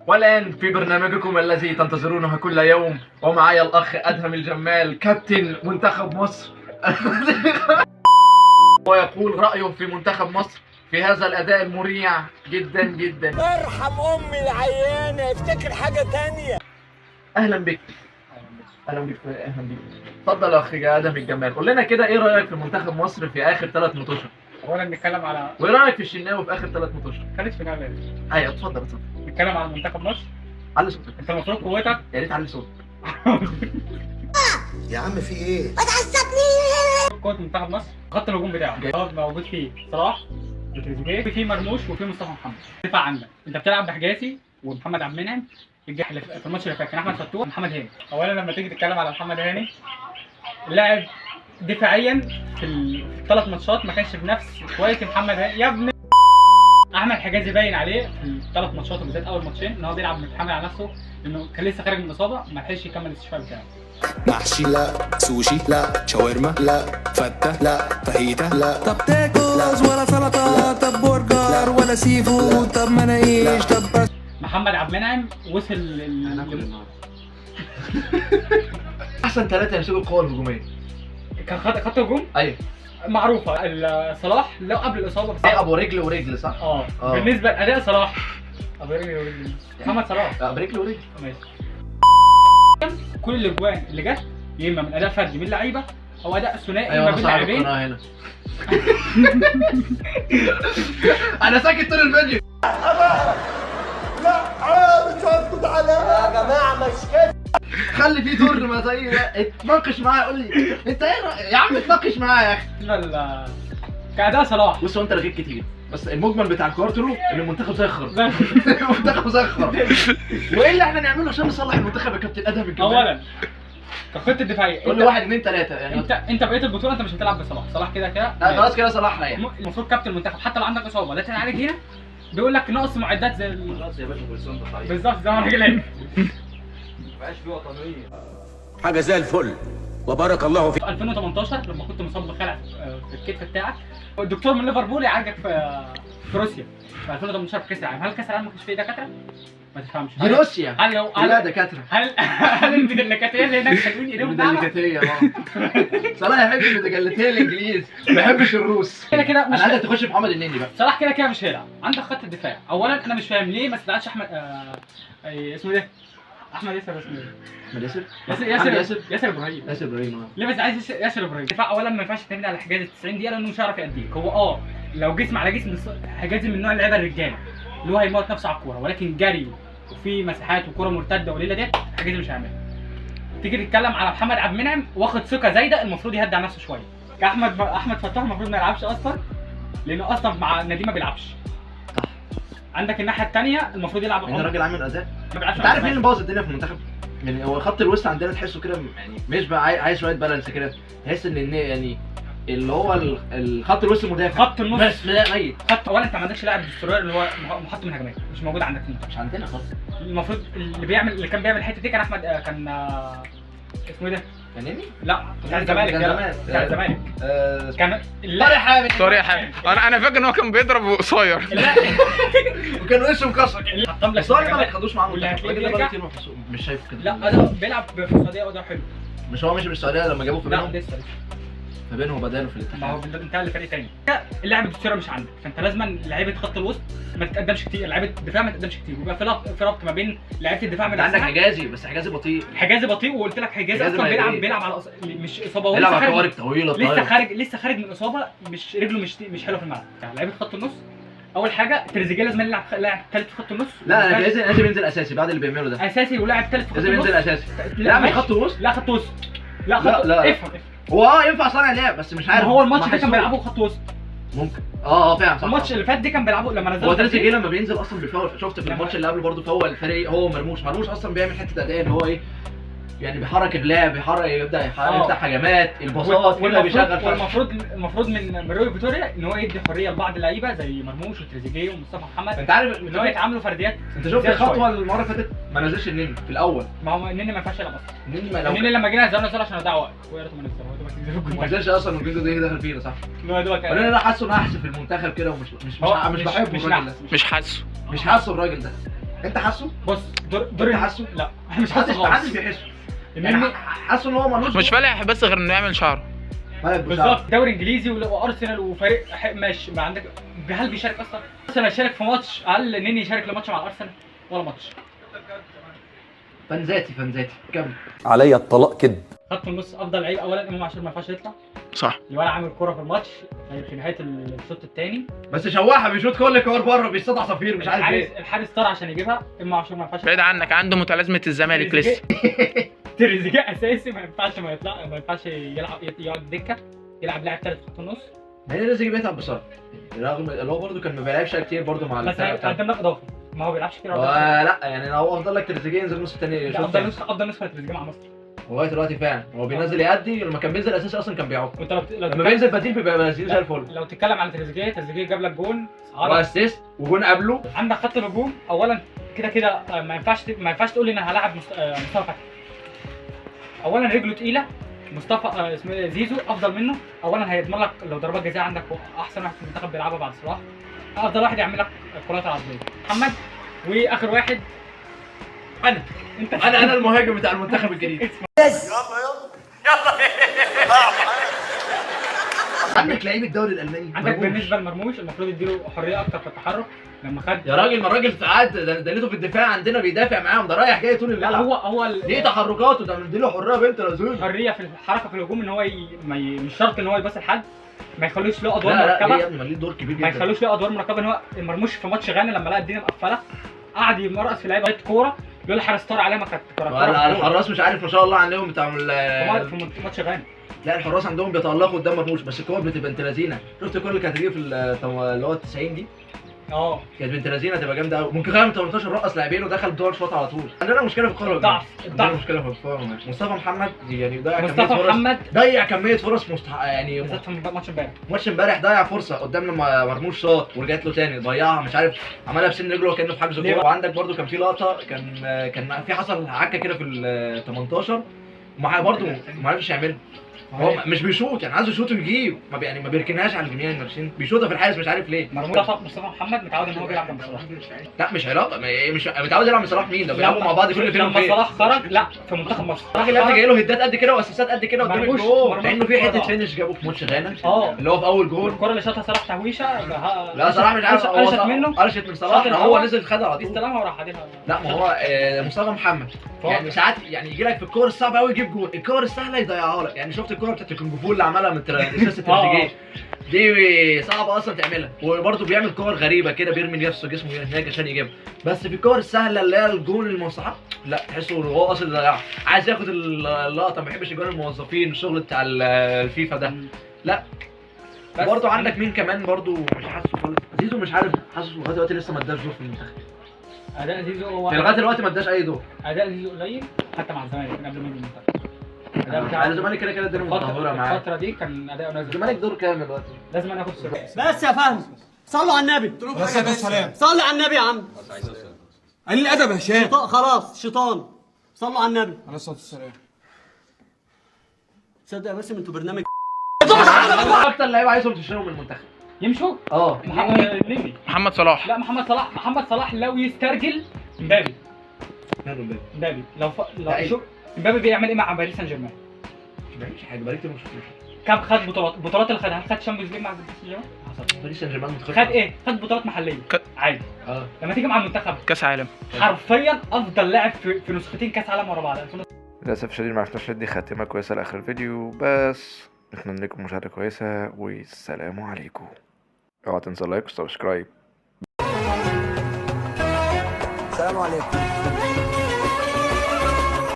والآن في برنامجكم الذي تنتظرونه كل يوم، ومعايا الأخ أدهم الجمال كابتن منتخب مصر ويقول رأيه في منتخب مصر في هذا الأداء المريع جدا جدا. ارحم أمي العيانة، افتكر حاجة تانية. أهلا بك. أهلا بك. أهلا بك. اتفضل يا أخي أدهم الجمال، قول لنا كده إيه رأيك في منتخب مصر في آخر 3 ماتشات؟ اولا نتكلم على وإيه رأيك في الشناوي في آخر 3 ماتشات؟ خالد شناوي. أيوه اتفضل اتفضل. نتكلم على منتخب مصر. علي صوتك. انت المفروض قوتك يا ريت علي صوتك. يا عم في ايه؟ قوة منتخب مصر خط الهجوم بتاعه موجود فيه صلاح وتريزيجيه، في مرموش وفي مصطفى محمد. الدفاع عندك انت بتلعب بحجازي ومحمد عبد المنعم. في الماتش اللي فات كان احمد فتوح ومحمد هاني. اولا لما تيجي تتكلم على محمد هاني، لاعب دفاعيا في ال3 ماتشات ما كانش بنفس كواليتي محمد هاني يا ابني. احمد حجازي باين عليه في ال3 ماتشات وبالذات اول ماتشين ان هو بيلعب متحمل على نفسه، لانه كان لسه خارج من الاصابه ما لحقش يكمل الاستشفاء بتاعه. محشي لا، سوشي لا، شاورما لا، فتة لا، فاهيتا لا، طب تاكوز ولا سلطة، طب برجر ولا سي فود، طب مناقيش، طب بس. محمد عبد المنعم وصل أحسن 3 يمسكوا القوة الهجومية. كان خط هجوم أيوه معروفه. صلاح لو قبل الاصابه بس ابو رجل ورجل صح؟ بالنسبه لاداء صلاح ابو رجل ورجل محمد صلاح برجل ورجل ماشي. كل الاجوان اللي جت يا اما من اداء فردي من لعيبه او اداء ثنائي ما بين لاعبين. هنا انا ساكت طول الفيديو. لا مش هسكت عليها يا جماعة، مش كده. خلي في دور ما زي اتناقش معايا، قول لي انت ايه يا عم، اتناقش معايا يا اخي. كاداء صلاح بص، هو انت رغيت كتير بس المجمل بتاع الكوارترو ان المنتخب زي الخرا. المنتخب زي الخرا. وايه اللي احنا نعمله عشان نصلح المنتخب يا كابتن ادهم الجمال؟ اولا كخطه الدفاعيه قول لي 1 2 3 يعني. انت بقيت البطوله انت مش هتلعب بصلاح. صلاح كده لا خلاص كده صلاح ريح. المفروض كابتن المنتخب حتى لو عندك اصابه لا تنعالج هنا، بيقول لك ناقص معدات زي خلاص يا باشا كل انت طيب. بالظبط زي ما الراجل قال. مبقاش في وطنيه. حاجة زي الفل وبارك الله فيك. 2018 لما كنت مصاب بخلع في الكتف بتاعك، الدكتور من ليفربول يعالجك في روسيا في 2018 في كاس العالم. هل كاس العالم ما كانش فيه دكاتره؟ ما تفهمش. دي روسيا. هل دكاتره. هل الميداليكاتيه اللي هناك حلوين ايديهم دعمه؟ الميداليكاتيه صلاح يحب الميداليكاتيه الانجليز، ما يحبش الروس. كده كده مش انا عايزك تخش في محمد النني بقى. صلاح كده كده مش هيلعب. عندك خط الدفاع. اولا انا مش فاهم ليه ما استدعاش احمد اسمه ده احمد ياسر. اسمه ايه؟ احمد ياسر. ياسر ابراهيم. ياسر ابراهيم. ليه بس عايز ياسر ابراهيم؟ الدفاع اولا ما ينفعش تعتمد على حجازي 90 دقيقه لانه مش هيعرف يأديك. هو لو جسم على جسم حجازي من نوع اللعيبه الرجاله اللي هو هيموت نفسه على الكوره، ولكن جري وفي مساحات وكوره مرتده والليله ديت حجازي مش هيعملها. تيجي تتكلم على محمد عبد المنعم واخد ثقه زايده، المفروض يهدى على نفسه شويه. احمد فتوح المفروض ما يلعبش اصلا لانه اصلا مع النادي ما بيلعبش. عندك الناحيه الثانيه المفروض يلعب ان الراجل عامل اداء. ما بيلعبش. انت عارف مين اللي مبوظ الدنيا في المنتخب؟ يعني هو خط الوسط عندنا تحسه كده يعني مش بقى عايز شويه بالانس كده، تحس ان يعني اللي هو الخط الوسط المدافع خط النص بس ميت. خط اولا انت ما عندكش لاعب دستورير اللي هو محط من هجمات، مش موجود عندك في المنتخب. مش عندنا خط. المفروض اللي كان بيعمل الحته دي كان احمد كان اسمه ايه ده؟ كان لا بتاع الزمالك. بتاع الزمالك كان طارق حامد. انا فاكر ان هو كان بيضرب قصير. لا وكان وشه مكسر. بس هو ما خدوش معاه واللي منتخب. هتلاقيه الراجل ده بيرجع. كتير مش شايفه كده. لا ده بيلعب في السعوديه وده حلو. مش هو ماشي بالسعوديه لما جابوه في لا بينهم؟ لسه في بينهم وبداله في ما هو الاتحاد. انتهى لفريق تاني. اللاعب الدستوري مش عندك، فانت لازما لعيبه خط الوسط ما تتقدمش كتير، لعيبه الدفاع ما تتقدمش كتير، ويبقى في ربط ما بين لعيبه الدفاع انت عندك حجازي بس حجازي بطيء. حجازي بطيء، وقلت لك حجازي اصلا بيلعب على مش اصابه. هو بيلعب على كوارك طويله. لسه خارج من اصابه، مش رجله مش حلوه في الملعب. يعني لعيبه خط النص اول حاجه تريزيجيه لازم يلعب ثالث في خط النص. لا انا لازم ينزل اساسي بعد اللي بيعمله ده. اساسي ولاعب ثالث في خط النص. لازم ينزل اساسي. لا مش خط وسط. لا خط وسط. لا خط. لا افهم. هو ينفع صانع لعب بس مش عارف. هو الماتش ده كان بيلعبه خط وسط. ممكن فعلا صح. الماتش اللي فات دي كان بيلعبه لما نزل. هو تريزيجيه لما بينزل اصلا بيفاول. شفت في الماتش اللي قبله برضه فهو الفريق هو مرموش اصلا بيعمل حته اداء اللي هو ايه يعني بيحرك اللعب، يبدا يفتح هجمات الباصات كده بيشغل. المفروض من روي فيتوريا ان هو يدي حريه لبعض اللعيبه زي مرموش وتريزيجيه ومصطفى محمد. انت عارف ان هو يتعاملوا فرديات. انت شفت الخطوه المره اللي فاتت ما نزلش النني في الاول. ما هو النني ما ينفعش يلعب اصلا. النني لما جينا نزلنا عشان نضيع وقت ويا ريته ما نزل. ما نزلش اصلا والجزء ده دخل فينا صح. انا انا حاسه انه احسن في المنتخب كده ومش مش بحبه الراجل ده. مش حاسه مش حاسه الراجل ده. انت حاسه؟ بص دور انت حاسه؟ لا مش حاسه محدش خالص. بيحسه إن يعني حاسه ان هو ملوش مش فالح بس غير انه يعمل شعره. بالظبط. دوري انجليزي وارسنال وفريق ماشي، ما عندك. هل بيشارك اصلا؟ ارسنال شارك في ماتش؟ هل نني يشارك لماتش مع الارسنال؟ ولا ماتش. فانزاتي كمل. عليا الطلاق كده. خط النص افضل لعيب اولا امام عاشور ما ينفعش يطلع. صح. الولد عامل كوره في الماتش في نهايه الشوط الثاني، بس شواحه بيشوط كل الكور بره، بيصطاد عصافير مش عارف ايه. الحارس طار عشان يجيبها. امام عاشور ما ينفعش بعيد عنك، عنده متلازمه الزمالك لسه. تريزيجيه اساسي ما ينفعش ما يطلع، ما ينفعش يقعد دكه، يلعب لاعب ثالث خط النص. ما هي لازم بيتعب بسرعه رغم اللي هو برده كان ما بيلعبش كتير برده مع بس قدم لك اضافه، ما هو بيلعبش كتير. لا يعني هو افضل لك تريزيجيه ينزل نص الثاني. افضل نسخه تريزيجيه مع مصر لغايه دلوقتي فعلا هو بينزل يأدي. لما كان بينزل اساسي اصلا كان بيعوق. وانت لما بينزل بديل بيبقى بديل زي الفل. لو تتكلم على تريزيجيه جاب لك جون واسيست وجون قبله. عندك خط الهجوم اولا كده ما ينفعش تقول لي انا هلاعب مصطفى فتحي. اولا رجله تقيله. مصطفى اسمه زيزو افضل منه. اولا هيضمن لك لو ضربات جزاء عندك احسن واحد في المنتخب بيلعبها بعد صلاح. افضل واحد يعمل لك الكرات العرضيه محمد. واخر واحد انا المهاجم بتاع المنتخب الجديد. عندك لعيب الدوري الالماني. عندك بالنسبه لمرموش المفروض يديله حريه اكتر في التحرك. لما خد يا راجل، ما الراجل قاعد ده ليته في الدفاع عندنا بيدافع معاهم، ده رايح جاي طول لا الملعب. هو ليه تحركاته ده؟ مديله حريه بنت لازم. حريه في الحركه في الهجوم ان هو مش شرط ان هو يباصي لحد، ما يخلوش له ادوار لا مركبه. ليه يا ابني؟ ما ليه دور كبير جدا. ما يخلوش له ادوار مركبه. ان هو مرموش في ماتش غانا لما لقى الدنيا مقفله قعد يمرقص في لعيبه كوره يقول الحارس طار عليها ما كانت ولا الحراس مش عارف ما شاء الله عندهم بتاع في ماتش غانا. لا الحراس عندهم بيتألقوا قدام مرموش، بس الكور بتبقى انت لذينه. شفت الكور اللي كانت هتيجي في اللي هو ال 90 دي؟ كانت بنت لذينه تبقى جامده قوي. ممكن كمان 18 رقص لاعبين ودخل بدور شوط على طول. عندنا مشكله في الكوره. الضعف عندنا مشكله في الكوره. مصطفى محمد يعني ضيع كميه فرص يعني بالذات في ماتش امبارح ضيع فرصه قدام لما مرموش شاط ورجعت له تاني ضيعها. مش عارف عملها بسن رجله كانه في حجز كوره. وعندك برده كان في لقطه كان في حصل عكه كده في ال 18 ومعاه برده ما عرفش يعملها. هو مش بيشوط يعني، عايز يشوط ويجيب ما بيركنهاش على الجنيه المارشين، بيشوطها في الحارس مش عارف ليه. مصطفى محمد متعود ان هو بيلعب جنب صلاح. لا مش علاقه، مش متعود يلعب مع صلاح. مين ده بيلعبوا مع بعض كل فين وفين. لما صلاح خرج لا في منتخب مصر الراجل ده جاي له هدات قد كده واسيستات قد كده قدام الجول، لانه في حته فينش جابه في ماتش غانا اللي هو في اول جول. الكره اللي شاطها صلاح تهويشه. لا صلاح مش عارف قرشت منه، قرشت من صلاح. هو نزل خدها على طول استلمها وراح عادلها. لا ما هو مصطفى محمد يعني ساعات يعني يجي لك في الكور الصعبه قوي يجيب جول، الكور السهله يضيعها لك. يعني شفت الكوره بتاعت الكونغ اللي عملها من تريزيجيه دي صعبه اصلا تعملها. وبرده بيعمل كور غريبه كده، بيرمي نفسه جسمه هناك عشان يجيبها. بس في الكور السهله اللي هي الجول المستحق لا تحسه هو اصلا يضيعها، عايز ياخد اللقطه. ما بيحبش الجول الموظفين الشغل بتاع الفيفا ده. لا برضه عندك مين كمان برضه مش حاسه خالص. زيزو مش عارف، حاسه لغايه دلوقتي لسه ما اداش دور في المنتخب. اداء زيزو هو لغايه دلوقتي ما اداش اي دور. اداء زيزو قليل حتى مع الزمالك من قبل ما يجي المنتخب. الزمالك كده كده الدنيا متطوره معاه. الفتره دي كان اداؤه نازل. الزمالك دور كامل دلوقتي. لازم انا اخد سر. بس يا فهمي صلوا على النبي. صلي على النبي يا عم. قال لي ادب يا هشام. خلاص شيطان. صلوا على النبي. عليه الصلاه والسلام. تصدق بس انتوا برنامج اكتر لعيبه عايزهم تشتروا من المنتخب يمشوا. محمد صلاح. لا محمد صلاح لو يسترجل مبابي لو شوف مبابي بيعمل ايه مع باريس سان جيرمان. مش بيعملش حاجه بقالي كتير ما شفتوش. كم خد بطولات اللي خدها؟ خد شامبيونز ليج مع باريس سان جيرمان؟ باريس سان جيرمان خد ايه؟ خد بطولات محليه عادي. لما تيجي مع المنتخب كاس عالم حرفيا افضل لاعب في نسختين كاس عالم ورا بعض. للأسف الشديد ما عرفناش ندي خاتمة كويسة لآخر الفيديو، بس نتمنى لكم مشاهدة كويسة والسلام عليكم. اوعى تنسى لايك وسبسكرايب. السلام عليكم.